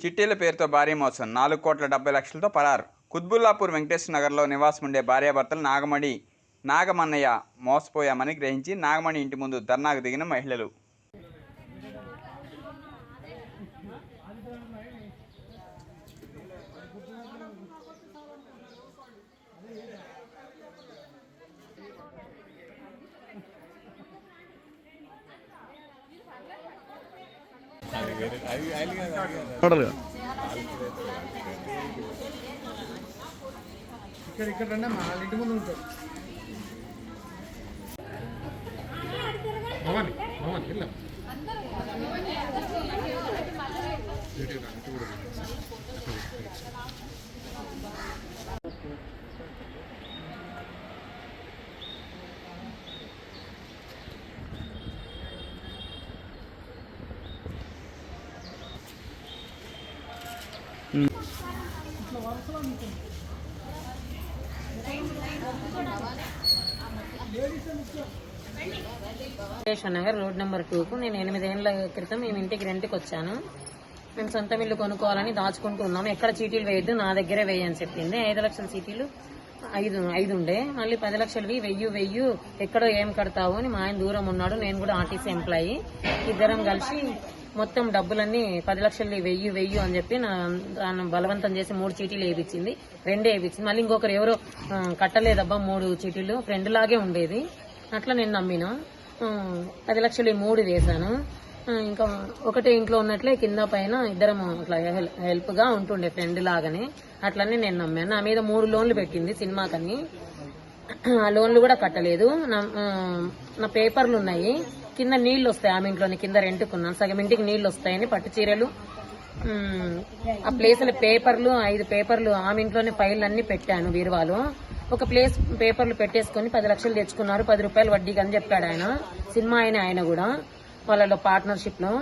చిట్టీల పేరుతో భారీ మోసం 4,70,00,000తో పరారు. కుత్బుల్లాపూర్ వెంకటేశ్వర నగర్లో నివాసం ఉండే భార్యాభర్తలు నాగమన్నయ్య మోసపోయామని గ్రహించి నాగమణి ఇంటి ముందు ధర్నాకు దిగిన మహిళలు. ఇక్కడ మా ఇంటి ముందు ఉంటారు. నగర్ రోడ్ నెంబర్ 2కు నేను 8 ఏళ్ల క్రితం మేము ఇంటికి రెంట్కి వచ్చాను. మేము సొంత ఇల్లు కొనుక్కోవాలని దాచుకుంటూ ఉన్నాము. ఎక్కడ చీటీలు వేయద్దు, నా దగ్గరే వేయని చెప్పింది. 5 లక్షల చీటీలు 5 ఉండే, మళ్ళీ 10 లక్షలవి 1000 ఎక్కడో ఏం కడతావు అని మా ఆయన దూరం ఉన్నాడు. నేను కూడా ఆర్టీసీ ఎంప్లాయీ. ఇద్దరం కలిసి మొత్తం డబ్బులన్నీ 10 లక్షలు 1000 అని చెప్పి నన్ను బలవంతం చేసి 3 చీటీలు వేయించింది. 2 వేయించింది. మళ్ళీ ఇంకొకరు ఎవరో కట్టలేదబ్బా 3 చీటీలు, ఫ్రెండ్ లాగే ఉండేది. అట్లా నేను నమ్మిన 10 లక్షలు 3 వేశాను. ఇంకా ఒకటే ఇంట్లో ఉన్నట్లే కింద పైన ఇద్దరం అట్లా హెల్ప్ గా ఉంటుండే ఫ్రెండ్ లాగానే. అట్లనే నేను నమ్మాను. నా మీద 3 లోన్లు పెట్టింది సినిమాకని. ఆ లోన్లు కూడా కట్టలేదు. నా పేపర్లు ఉన్నాయి. కింద నీళ్లు వస్తాయి ఆమె ఇంట్లోని, కింద రెంట్కున్నాను. సగం ఇంటికి నీళ్లు వస్తాయని పట్టు చీరలు ఆ ప్లేస్ల పేపర్లు 5 పేపర్లు ఆమె ఇంట్లోనే ఫైల్ అన్ని పెట్టాను బీరువాలో. ఒక ప్లేస్ పేపర్లు పెట్టేసుకుని 10 లక్షలు తెచ్చుకున్నారు. 10 రూపాయలు వడ్డీకి అని చెప్పాడు ఆయన. సినిమా ఆయన కూడా వాళ్ళలో పార్ట్నర్షిప్ లో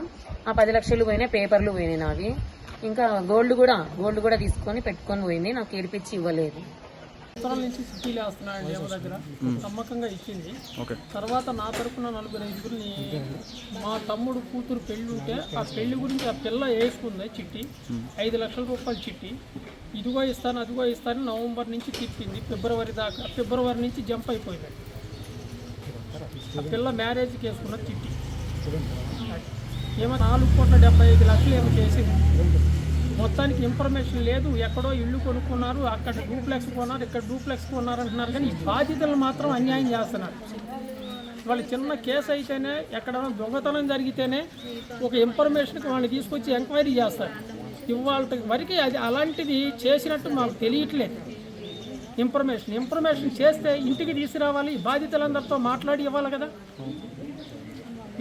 ఆ 10 లక్షలు పోయినాయి, పేపర్లు పోయినాయి నావి. ఇంకా గోల్డ్ కూడా తీసుకొని పెట్టుకొని పోయింది. నాకు ఏడిపించి ఇవ్వలేదు. నుంచి సిటీలు వేస్తున్నాడు ఏమో దగ్గర నమ్మకంగా ఇచ్చింది. తర్వాత నా తరఫున 4-5 మా తమ్ముడు కూతురు పెళ్లి ఉంటే ఆ పెళ్లి గురించి ఆ పిల్ల వేసుకుంది చిట్టి, 5 లక్షల రూపాయల చిట్టి. ఇదిగో ఇస్తాను అదిగో ఇస్తాను నవంబర్ నుంచి తిప్పింది ఫిబ్రవరి దాకా. ఫిబ్రవరి నుంచి జంప్ అయిపోయింది. ఆ పిల్ల మ్యారేజ్కి వేసుకున్న చిట్టి ఏమో 4,75,00,000 ఏమో చేసింది. మొత్తానికి ఇన్ఫర్మేషన్ లేదు. ఎక్కడో ఇల్లు కొనుక్కున్నారు, అక్కడ డూప్లెక్స్ కొన్నారు, ఇక్కడ డూప్లెక్స్ కొన్నారు అంటున్నారు. కానీ ఈ బాధ్యతలు మాత్రం అన్యాయం చేస్తున్నారు. వాళ్ళు చిన్న కేసు అయితేనే, ఎక్కడైనా దొంగతనం జరిగితేనే ఒక ఇన్ఫర్మేషన్కి వాళ్ళని తీసుకొచ్చి ఎంక్వైరీ చేస్తారు. ఇవాళ వరకు అది అలాంటిది చేసినట్టు మాకు తెలియట్లేదు. ఇన్ఫర్మేషన్ చేస్తే ఇంటికి తీసుకురావాలి, బాధితులందరితో మాట్లాడి ఇవ్వాలి కదా.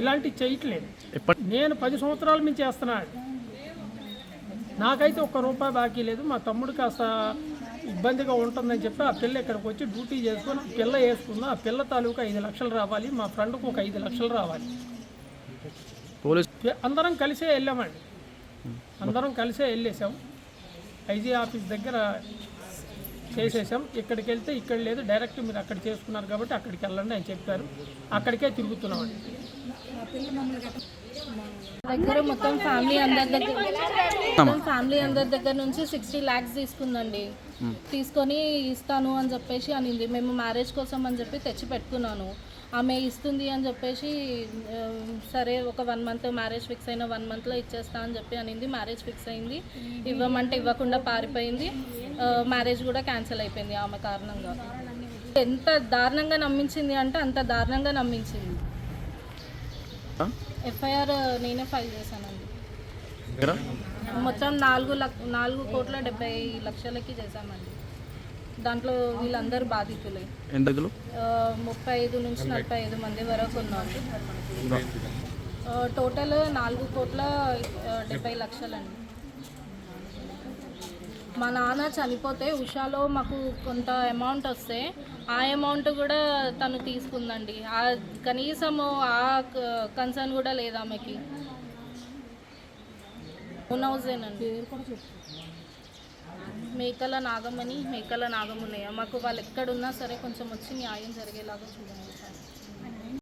ఇలాంటివి చేయట్లేదు. నేను 10 సంవత్సరాల నుంచి చేస్తున్నాను. నాకైతే ₹1 బాకీ లేదు. మా తమ్ముడు కాస్త ఇబ్బందిగా ఉంటుందని చెప్పి ఆ పిల్ల ఇక్కడికి వచ్చి డ్యూటీ చేసుకొని ఆ పిల్ల వేసుకుందా. ఆ పిల్ల తాలూకా 5 లక్షలు రావాలి, మా ఫ్రెండ్కు ఒక 5 లక్షలు రావాలి. అందరం కలిసే వెళ్ళామండి. అందరం కలిసే వెళ్ళేసాం. ఐజీ ఆఫీస్ దగ్గర చేసేసాం. ఇక్కడికి వెళ్తే ఇక్కడ లేదు, డైరెక్ట్ మీరు అక్కడ చేసుకున్నారు కాబట్టి అక్కడికి వెళ్ళండి అని చెప్పారు. అక్కడికే తిరుగుతున్నామండి. దగ్గర మొత్తం ఫ్యామిలీ అందరి దగ్గర నుంచి 60 lakhs తీసుకుందండి. తీసుకొని ఇస్తాను అని చెప్పేసి అనింది. మేము మ్యారేజ్ కోసం అని చెప్పి తెచ్చి పెట్టుకున్నాను. ఆమె ఇస్తుంది అని చెప్పేసి సరే ఒక 1 month మ్యారేజ్ ఫిక్స్ అయిన 1 monthలో ఇచ్చేస్తా అని చెప్పి అనింది. మ్యారేజ్ ఫిక్స్ అయింది. ఇవ్వమంటే ఇవ్వకుండా పారిపోయింది. మ్యారేజ్ కూడా క్యాన్సిల్ అయిపోయింది ఆమె కారణంగా. ఎంత దారుణంగా నమ్మించింది అంటే అంత దారుణంగా నమ్మించింది. ఎఫ్ఐఆర్ నేనే ఫైల్ చేశానండి. మొత్తం 4,70,00,000కి చేశామండి. దాంట్లో వీళ్ళందరూ బాధితులే. 35 నుంచి 45 మంది వరకు ఉన్నారు. టోటల్ 4,70,00,000 అండి. మా నాన్న చనిపోతే ఉషాలో మాకు కొంత అమౌంట్ వస్తే ఆ అమౌంట్ కూడా తను తీసుకుందండి. కనీసము ఆ కన్సర్న్ కూడా లేదు ఆమెకి. ఓన్ హౌసేనండి. మేకల నాగమణి, మేకల నాగమున్నయ్య. మాకు వాళ్ళు ఎక్కడున్నా సరే కొంచెం వచ్చి న్యాయం జరిగేలాగా చూడండి సార్.